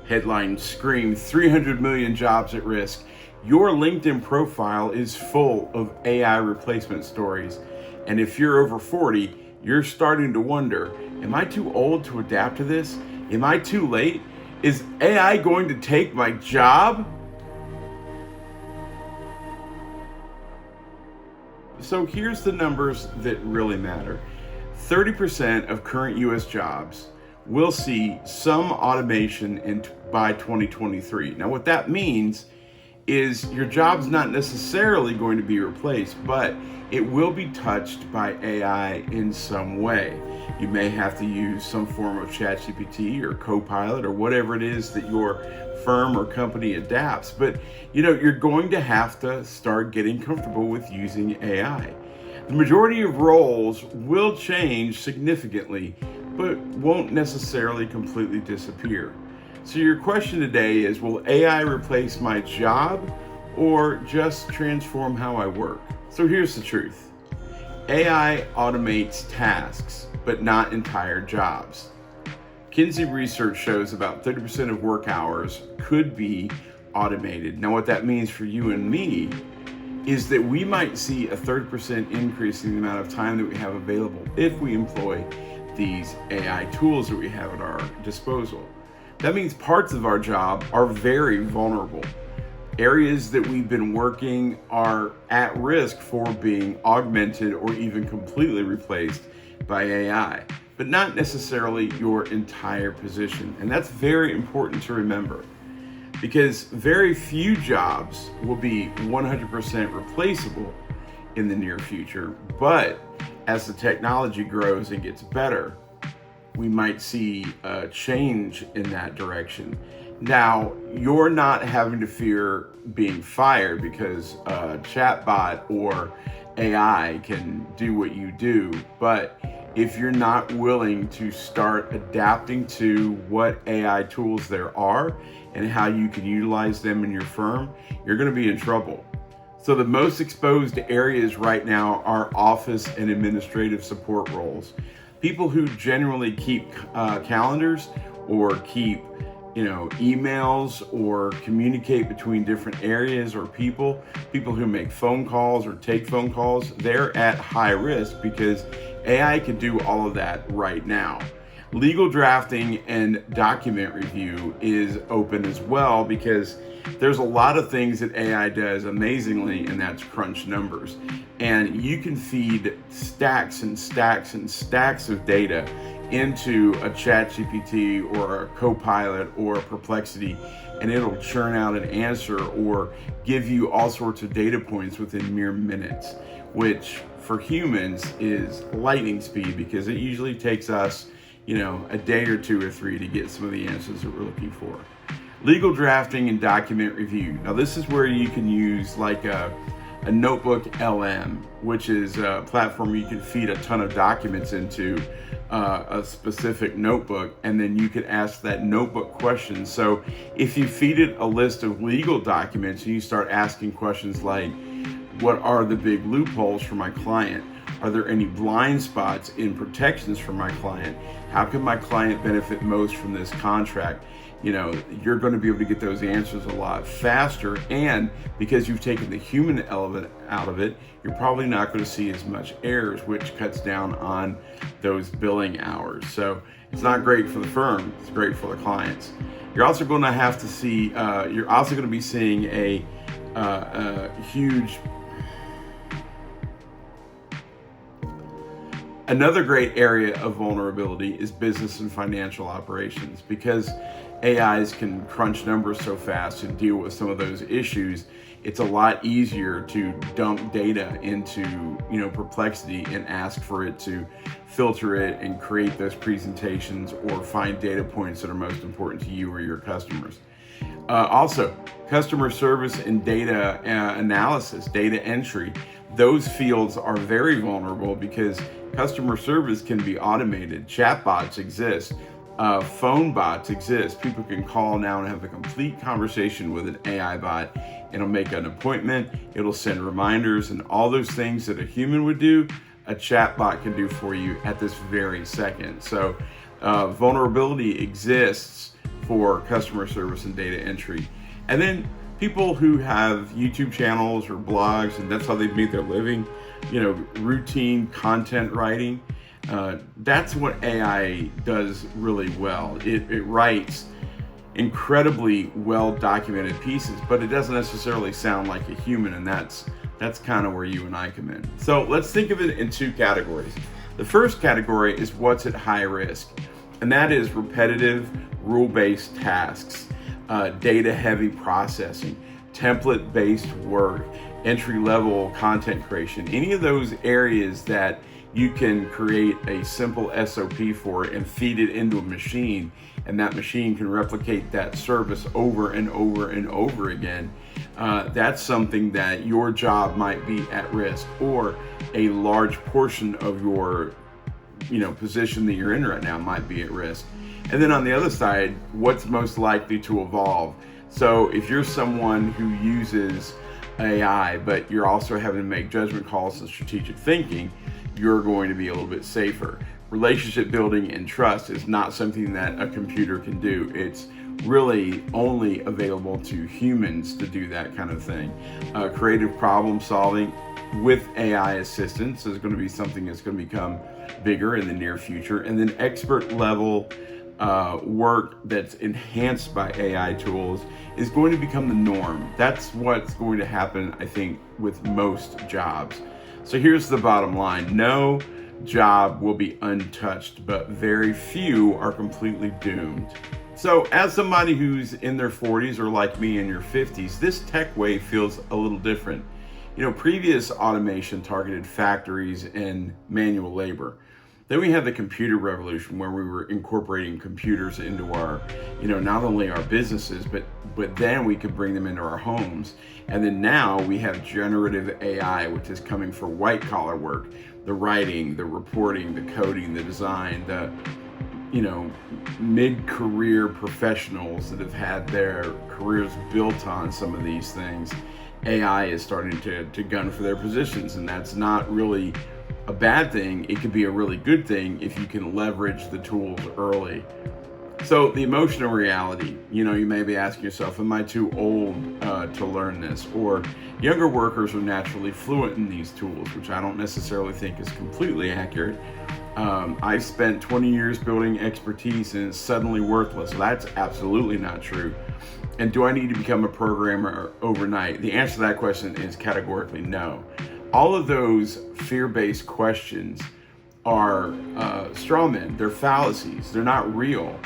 Headlines scream 300 million jobs at risk. Your LinkedIn profile is full of AI replacement stories. And if you're over 40, you're starting to wonder, am I too old to adapt to this? Am I too late? Is AI going to take my job? So here's the numbers that really matter. 30% of current US jobs will see some automation by 2023. Now what that means is your job's not necessarily going to be replaced, but it will be touched by AI in some way. You may have to use some form of ChatGPT or Copilot or whatever it is that your firm or company adapts, but you're going to have to start getting comfortable with using AI. The majority of roles will change significantly, but won't necessarily completely disappear. So your question today is, will AI replace my job or just transform how I work? So here's the truth. AI automates tasks, but not entire jobs. Kinsey research shows about 30% of work hours could be automated. Now what that means for you and me is that we might see a 30% increase in the amount of time that we have available if we employ these AI tools that we have at our disposal. That means parts of our job are very vulnerable. Areas that we've been working are at risk for being augmented or even completely replaced by AI, but not necessarily your entire position. And that's very important to remember, because very few jobs will be 100% replaceable in the near future. But as the technology grows and gets better, we might see a change in that direction. Now, you're not having to fear being fired because a chatbot or AI can do what you do, but if you're not willing to start adapting to what AI tools there are and how you can utilize them in your firm, you're going to be in trouble. So the most exposed areas right now are office and administrative support roles. People who generally keep calendars or keep emails or communicate between different areas or people who make phone calls or take phone calls, they're at high risk because AI can do all of that right now. Legal drafting and document review is open as well because there's a lot of things that AI does amazingly, and that's crunch numbers. And you can feed stacks and stacks and stacks of data into a ChatGPT or a Copilot or a Perplexity, and it'll churn out an answer or give you all sorts of data points within mere minutes, which for humans is lightning speed because it usually takes us, a day or two or three to get some of the answers that we're looking for. Legal drafting and document review. Now this is where you can use like a notebook LM, which is a platform where you can feed a ton of documents into a specific notebook, and then you can ask that notebook questions. So if you feed it a list of legal documents and you start asking questions like, what are the big loopholes for my client? Are there any blind spots in protections for my client? How can my client benefit most from this contract? You're going to be able to get those answers a lot faster, and because you've taken the human element out of it, you're probably not going to see as much errors, which cuts down on those billing hours. So it's not great for the firm, it's great for the clients. You're also going to have to see, you're also going to be seeing a huge. Another great area of vulnerability is business and financial operations, because AIs can crunch numbers so fast and deal with some of those issues. It's a lot easier to dump data into, Perplexity and ask for it to filter it and create those presentations or find data points that are most important to you or your customers. Also, customer service and data analysis, data entry, those fields are very vulnerable because customer service can be automated. Chatbots exist. Phone bots exist. People can call now and have a complete conversation with an AI bot. It'll make an appointment. It'll send reminders, and all those things that a human would do, a chatbot can do for you at this very second. So vulnerability exists for customer service and data entry. And then people who have YouTube channels or blogs, and that's how they make their living, routine content writing. That's what AI does really well. It writes incredibly well documented pieces, but it doesn't necessarily sound like a human, and that's kind of where you and I come in. So let's think of it in two categories. The first category is what's at high risk, and that is repetitive, rule-based tasks, data-heavy processing, template-based work, entry-level content creation, any of those areas that you can create a simple SOP for and feed it into a machine, and that machine can replicate that service over and over and over again. That's something that your job might be at risk, or a large portion of your position that you're in right now might be at risk. And then on the other side, what's most likely to evolve? So if you're someone who uses AI, but you're also having to make judgment calls and strategic thinking, you're going to be a little bit safer. Relationship building and trust is not something that a computer can do. It's really only available to humans to do that kind of thing. Creative problem solving with AI assistance is going to be something that's going to become bigger in the near future. And then expert level work that's enhanced by AI tools is going to become the norm. That's what's going to happen, I think, with most jobs. So here's the bottom line. No job will be untouched, but very few are completely doomed. So as somebody who's in their 40s or like me in your 50s, this tech wave feels a little different. Previous automation targeted factories and manual labor. Then we had the computer revolution, where we were incorporating computers into our, not only our businesses, but then we could bring them into our homes. And then now we have generative AI, which is coming for white collar work, the writing, the reporting, the coding, the design, the, mid-career professionals that have had their careers built on some of these things. AI is starting to gun for their positions, and that's not really a bad thing. It could be a really good thing if you can leverage the tools early. So the emotional reality, you may be asking yourself, am I too old to learn this? Or younger workers are naturally fluent in these tools, which I don't necessarily think is completely accurate. I spent 20 years building expertise and it's suddenly worthless. That's absolutely not true. And do I need to become a programmer overnight? The answer to that question is categorically no. All of those fear-based questions are straw men. They're fallacies. They're not real.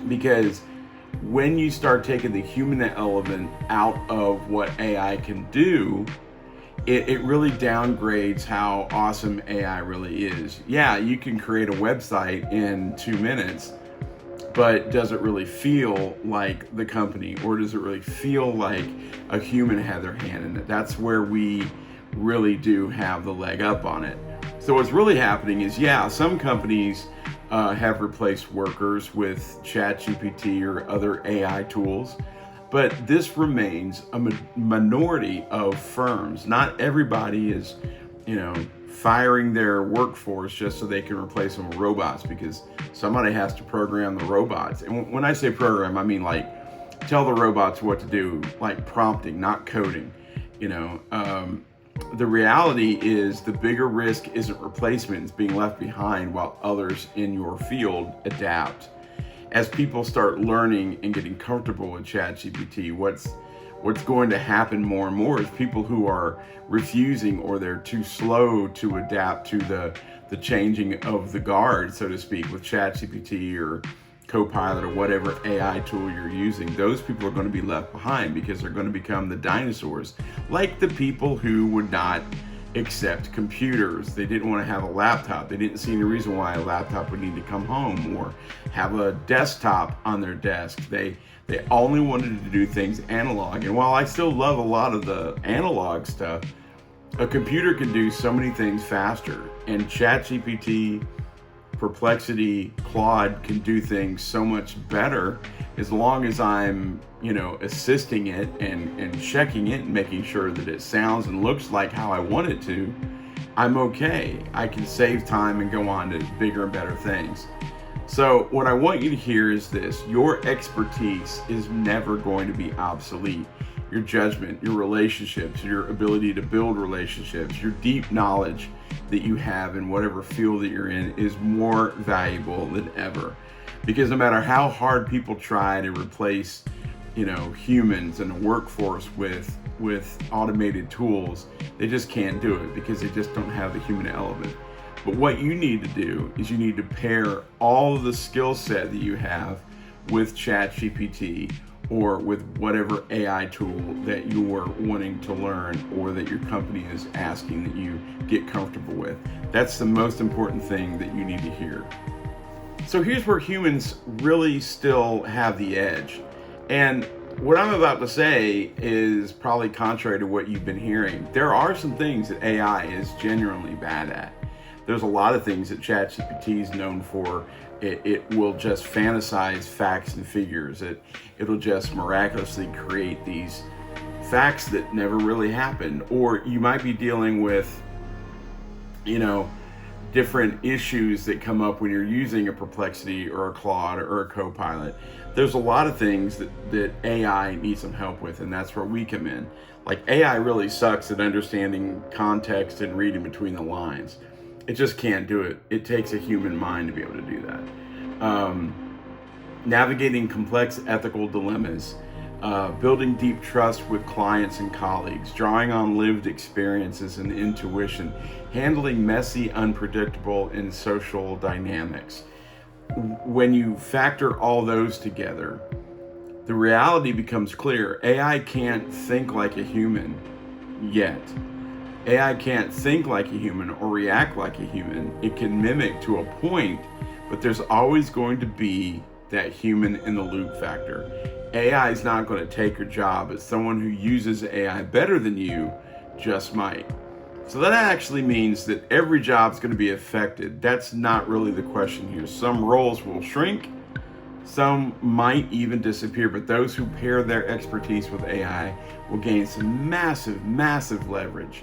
Because when you start taking the human element out of what AI can do, it really downgrades how awesome AI really is. Yeah, you can create a website in 2 minutes, but does it really feel like the company, or does it really feel like a human had their hand in it? That's where we really do have the leg up on it. So what's really happening is, some companies have replaced workers with ChatGPT or other AI tools, but this remains a minority of firms. Not everybody is, firing their workforce just so they can replace them with robots, because somebody has to program the robots. And when I say program, I mean like tell the robots what to do, like prompting, not coding. The reality is the bigger risk isn't replacement, it's being left behind while others in your field adapt. As people start learning and getting comfortable with ChatGPT, what's going to happen more and more is people who are refusing, or they're too slow to adapt to the changing of the guard, so to speak, with ChatGPT or Copilot or whatever AI tool you're using. Those people are going to be left behind because they're going to become the dinosaurs, like the people who would not accept computers. They didn't want to have a laptop. They didn't see any reason why a laptop would need to come home or have a desktop on their desk. They only wanted to do things analog. And while I still love a lot of the analog stuff, a computer can do so many things faster. And ChatGPT, Perplexity, Claude can do things so much better as long as I'm, assisting it and checking it and making sure that it sounds and looks like how I want it to. I'm okay. I can save time and go on to bigger and better things. So what I want you to hear is this: your expertise is never going to be obsolete. Your judgment, your relationships, your ability to build relationships, your deep knowledge that you have in whatever field that you're in is more valuable than ever. Because no matter how hard people try to replace, humans in a workforce with automated tools, they just can't do it because they just don't have the human element. But what you need to do is you need to pair all of the skill set that you have with ChatGPT or with whatever AI tool that you are wanting to learn or that your company is asking that you get comfortable with. That's the most important thing that you need to hear. So here's where humans really still have the edge. And what I'm about to say is probably contrary to what you've been hearing. There are some things that AI is genuinely bad at. There's a lot of things that ChatGPT is known for. It will just fantasize facts and figures. It'll just miraculously create these facts that never really happened. Or you might be dealing with, different issues that come up when you're using a Perplexity or a Claude or a Copilot. There's a lot of things that AI needs some help with, and that's where we come in. Like, AI really sucks at understanding context and reading between the lines. It just can't do it. It takes a human mind to be able to do that. Navigating complex ethical dilemmas, building deep trust with clients and colleagues, drawing on lived experiences and intuition, handling messy, unpredictable, and social dynamics. When you factor all those together, the reality becomes clear. AI can't think like a human yet. AI can't think like a human or react like a human. It can mimic to a point, but there's always going to be that human in the loop factor. AI is not going to take your job, but someone who uses AI better than you just might. So that actually means that every job is going to be affected. That's not really the question here. Some roles will shrink, some might even disappear, but those who pair their expertise with AI will gain some massive, massive leverage.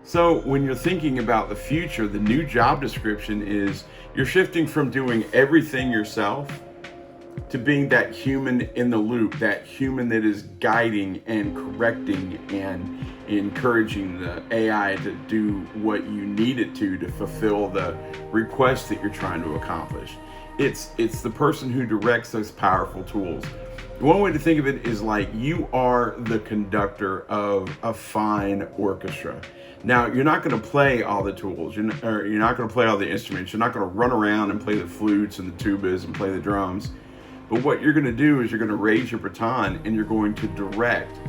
So when you're thinking about the future, the new job description is you're shifting from doing everything yourself to being that human in the loop, that human that is guiding and correcting and encouraging the AI to do what you need it to fulfill the request that you're trying to accomplish. It's the person who directs those powerful tools. One way to think of it is like you are the conductor of a fine orchestra. Now, you're not going to play all the tools, you're not going to play all the instruments, you're not going to run around and play the flutes and the tubas and play the drums. But what you're going to do is you're going to raise your baton and you're going to direct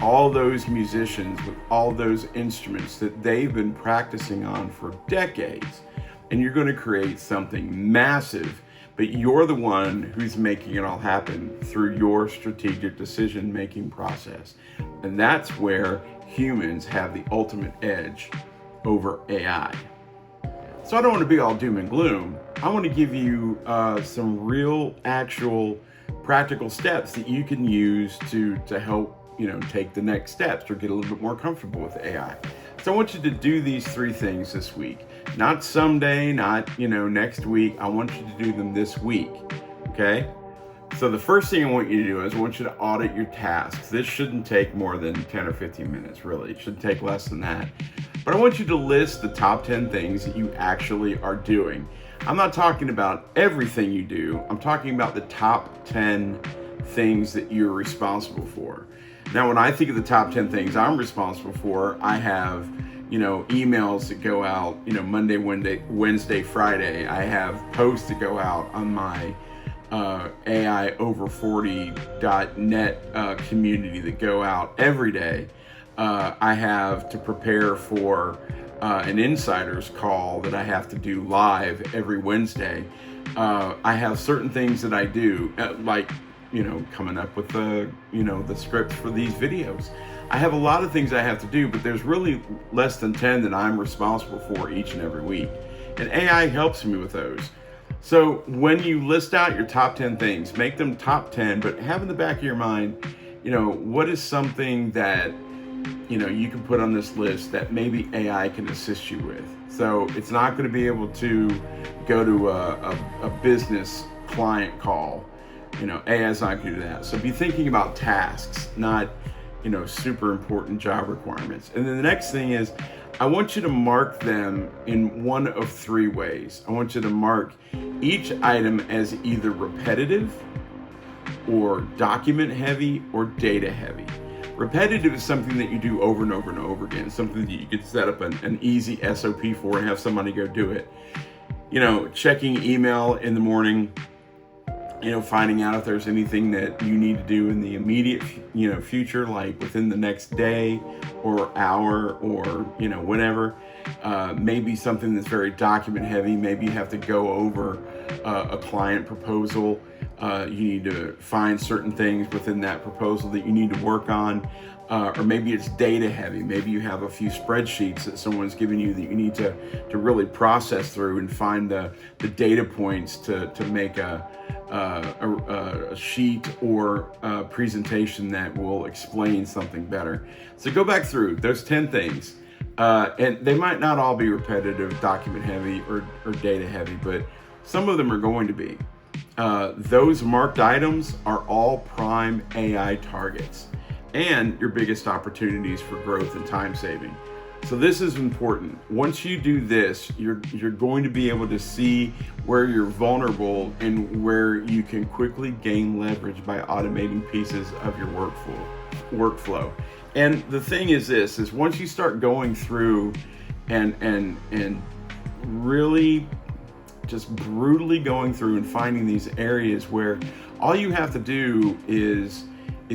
all those musicians with all those instruments that they've been practicing on for decades. And you're going to create something massive, but you're the one who's making it all happen through your strategic decision-making process. And that's where humans have the ultimate edge over AI. So I don't want to be all doom and gloom. I want to give you some real, actual, practical steps that you can use to help, take the next steps or get a little bit more comfortable with AI. So I want you to do these 3 things this week. Not someday, not, next week. I want you to do them this week, okay? So the first thing I want you to do is I want you to audit your tasks. This shouldn't take more than 10 or 15 minutes, really. It should take less than that. But I want you to list the top 10 things that you actually are doing. I'm not talking about everything you do. I'm talking about the top 10 things that you're responsible for. Now, when I think of the top 10 things I'm responsible for, I have, emails that go out, Monday, Wednesday, Friday. I have posts that go out on my AIover40.net community that go out every day. I have to prepare for an insider's call that I have to do live every Wednesday. I have certain things that I do, like, coming up with the script for these videos. I have a lot of things I have to do, but there's really less than 10 that I'm responsible for each and every week. And AI helps me with those. So when you list out your top 10 things, make them top 10, but have in the back of your mind, what is something that you can put on this list that maybe AI can assist you with. So it's not going to be able to go to a business client call. AI is not going to do that. So be thinking about tasks, not super important job requirements. And then the next thing is, I want you to mark them in one of three ways. I want you to mark each item as either repetitive or document heavy or data heavy. Repetitive is something that you do over and over and over again, something that you could set up an easy SOP for and have somebody go do it. Checking email in the morning, finding out if there's anything that you need to do in the immediate, future, like within the next day or hour or, whatever. Maybe something that's very document heavy. Maybe you have to go over a client proposal. You need to find certain things within that proposal that you need to work on. Or maybe it's data heavy. Maybe you have a few spreadsheets that someone's given you that you need to really process through and find the data points to make a sheet or a presentation that will explain something better. So go back through those 10 things. And they might not all be repetitive, document heavy, or data heavy, but some of them are going to be. Those marked items are all prime AI targets and your biggest opportunities for growth and time saving. So this is important. Once you do this, you're going to be able to see where you're vulnerable and where you can quickly gain leverage by automating pieces of your workflow. And the thing is this, is once you start going through and really just brutally going through and finding these areas where all you have to do is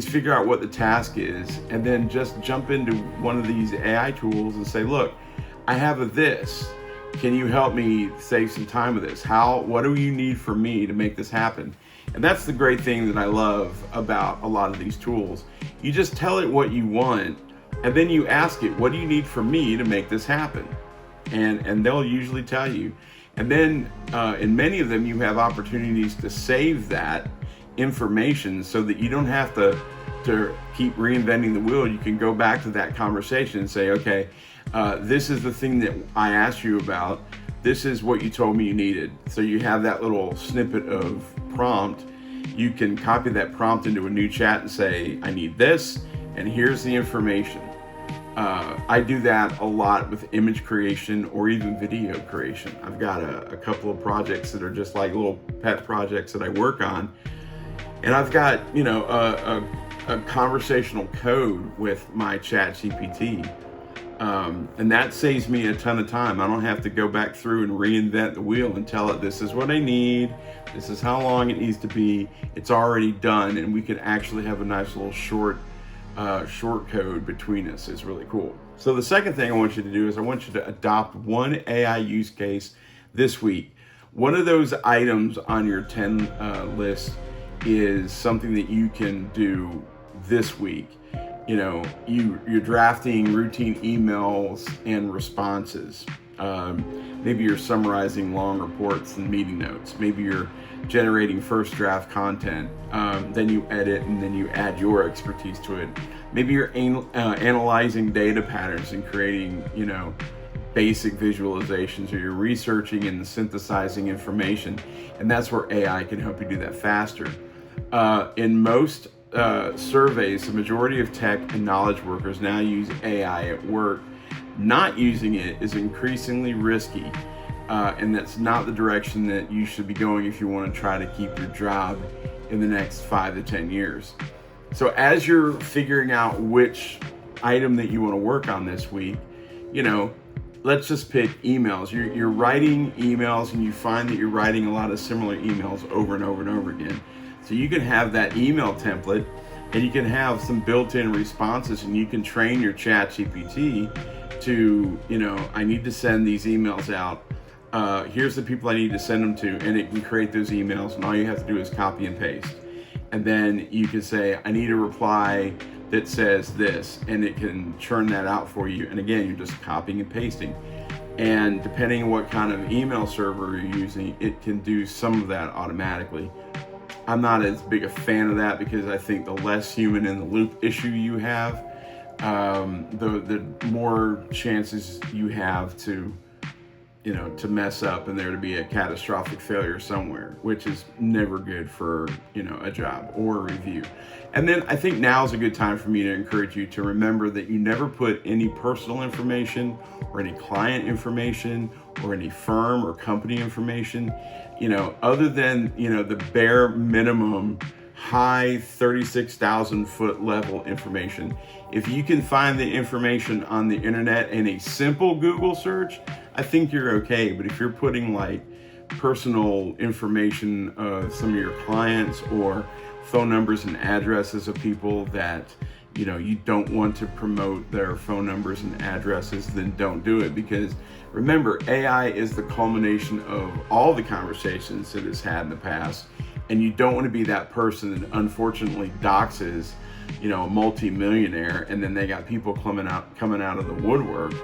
figure out what the task is, and then just jump into one of these AI tools and say, look, I have this. Can you help me save some time with this? What do you need from me to make this happen? And that's the great thing that I love about a lot of these tools. You just tell it what you want, and then you ask it, what do you need from me to make this happen? And they'll usually tell you. And then in many of them, you have opportunities to save that information so that you don't have to keep reinventing the wheel. You can go back to that conversation and say, okay, this is the thing that I asked you about. This is what you told me you needed. So you have that little snippet of prompt. You can copy that prompt into a new chat and say, I need this, and here's the information. I do that a lot with image creation or even video creation. I've got a couple of projects that are just like little pet projects that I work on. And I've got, a conversational code with my chat GPT. And that saves me a ton of time. I don't have to go back through and reinvent the wheel and tell it, this is what I need. This is how long it needs to be. It's already done. And we can actually have a nice little short code between us. Is really cool. So the second thing I want you to do is I want you to adopt one AI use case this week. One of those items on your 10 list is something that you can do this week. You're drafting routine emails and responses. Maybe you're summarizing long reports and meeting notes. Maybe you're generating first draft content. Then you edit and then you add your expertise to it. Maybe you're analyzing data patterns and creating, basic visualizations, or you're researching and synthesizing information. And that's where AI can help you do that faster. In most surveys, the majority of tech and knowledge workers now use AI at work. Not using it is increasingly risky, and that's not the direction that you should be going if you want to try to keep your job in the next 5 to 10 years. So as you're figuring out which item that you want to work on this week, let's just pick emails. You're writing emails and you find that you're writing a lot of similar emails over and over and over again. So you can have that email template and you can have some built-in responses, and you can train your chat GPT to, I need to send these emails out. Here's the people I need to send them to, and it can create those emails, and all you have to do is copy and paste. And then you can say, I need a reply that says this, and it can churn that out for you. And again, you're just copying and pasting. And depending on what kind of email server you're using, it can do some of that automatically. I'm not as big a fan of that because I think the less human in the loop issue you have, the more chances you have to mess up and there to be a catastrophic failure somewhere, which is never good for, a job or a review. And then I think now is a good time for me to encourage you to remember that you never put any personal information or any client information or any firm or company information, other than, the bare minimum high 36,000 foot level information. If you can find the information on the internet in a simple Google search, I think you're okay. But if you're putting like personal information of some of your clients or phone numbers and addresses of people that you don't want to promote their phone numbers and addresses, then don't do it. Because remember, AI is the culmination of all the conversations it has had in the past, and you don't want to be that person that unfortunately doxes a multi-millionaire, and then they got people coming out of the woodwork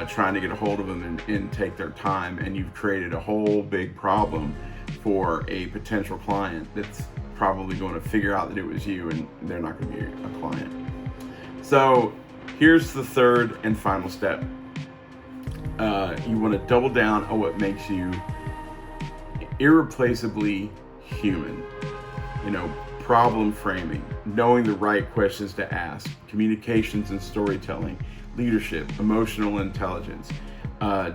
trying to get a hold of them and take their time, and you've created a whole big problem for a potential client that's probably going to figure out that it was you, and they're not going to be a client. So here's the third and final step. You want to double down on what makes you irreplaceably human. Problem framing, knowing the right questions to ask, communications and storytelling, leadership, emotional intelligence,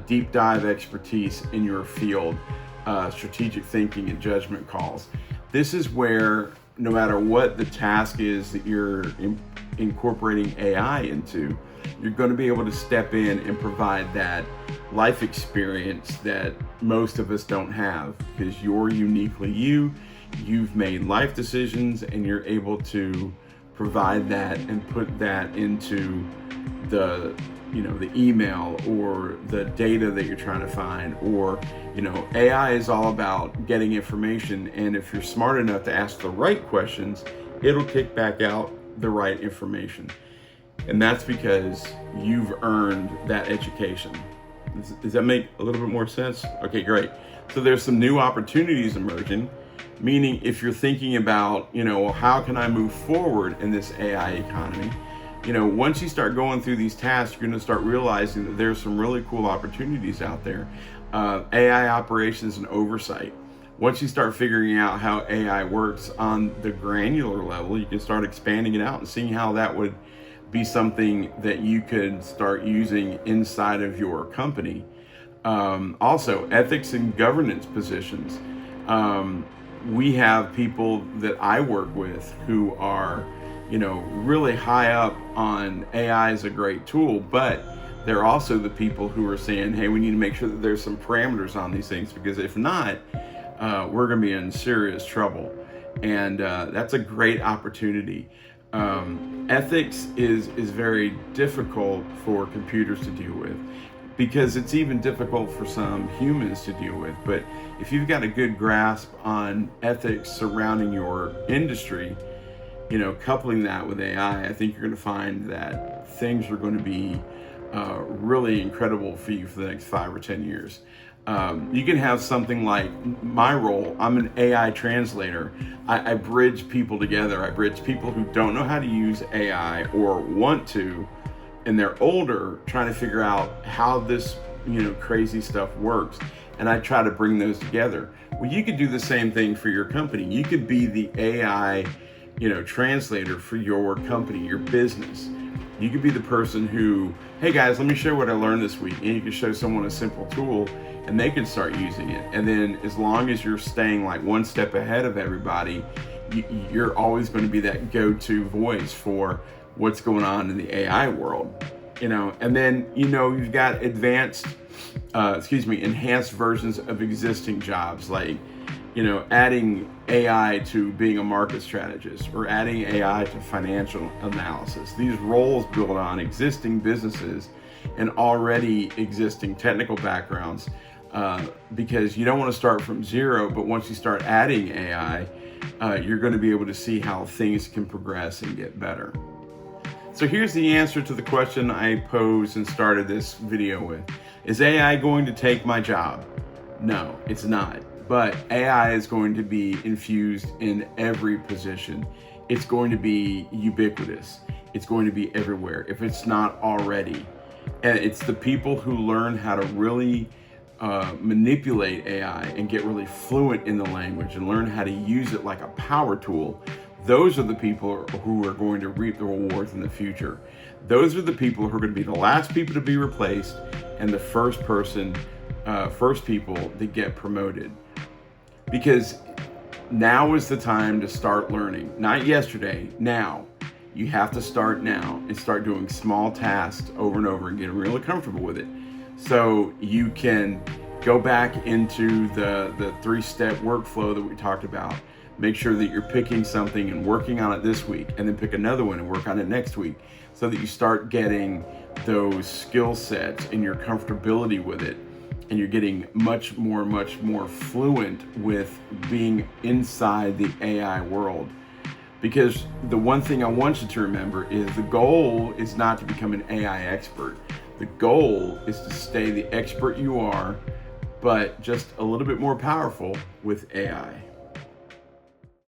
deep dive expertise in your field, strategic thinking and judgment calls. This is where, no matter what the task is that you're incorporating AI into, you're going to be able to step in and provide that life experience that most of us don't have, because you're uniquely you. You've made life decisions, and you're able to provide that and put that into the email or the data that you're trying to find. Or AI is all about getting information, and if you're smart enough to ask the right questions, it'll kick back out the right information. And that's because you've earned that education. Does that make a little bit more sense? Okay, great. So there's some new opportunities emerging, meaning if you're thinking about, how can I move forward in this AI economy? Once you start going through these tasks, you're going to start realizing that there's some really cool opportunities out there. AI operations and oversight. Once you start figuring out how AI works on the granular level, you can start expanding it out and seeing how that would be something that you could start using inside of your company. Also, ethics and governance positions. We have people that I work with who are, really high up on AI is a great tool, but they're also the people who are saying, hey, we need to make sure that there's some parameters on these things, because if not, we're going to be in serious trouble. And that's a great opportunity. Ethics is very difficult for computers to deal with, because it's even difficult for some humans to deal with. But if you've got a good grasp on ethics surrounding your industry, coupling that with AI, I think you're going to find that things are going to be really incredible for you for the next 5 or 10 years. You can have something like my role. I'm an AI translator. I bridge people together. I bridge people who don't know how to use AI or want to, and they're older, trying to figure out how this crazy stuff works, and I try to bring those together. Well, you could do the same thing for your company. You could be the AI translator for your company, your business. You could be the person who, hey guys, let me show you what I learned this week, and you can show someone a simple tool and they can start using it. And then as long as you're staying like one step ahead of everybody, you're always going to be that go-to voice for what's going on in the AI world. And then you've got enhanced versions of existing jobs, like adding AI to being a market strategist, or adding AI to financial analysis. These roles build on existing businesses and already existing technical backgrounds, because you don't want to start from zero, but once you start adding AI, you're going to be able to see how things can progress and get better. So here's the answer to the question I posed and started this video with. Is AI going to take my job? No, it's not. But AI is going to be infused in every position. It's going to be ubiquitous. it's going to be everywhere if it's not already. And it's the people who learn how to really manipulate AI and get really fluent in the language and learn how to use it like a power tool. Those are the people who are going to reap the rewards in the future. Those are the people who are going to be the last people to be replaced and the first people that get promoted. Because now is the time to start learning. Not yesterday, now. You have to start now and start doing small tasks over and over and get really comfortable with it. So you can go back into the 3-step workflow that we talked about. Make sure that you're picking something and working on it this week, and then pick another one and work on it next week, so that you start getting those skill sets and your comfortability with it, and you're getting much more fluent with being inside the AI world. Because the one thing I want you to remember is the goal is not to become an AI expert. The goal is to stay the expert you are, but just a little bit more powerful with AI.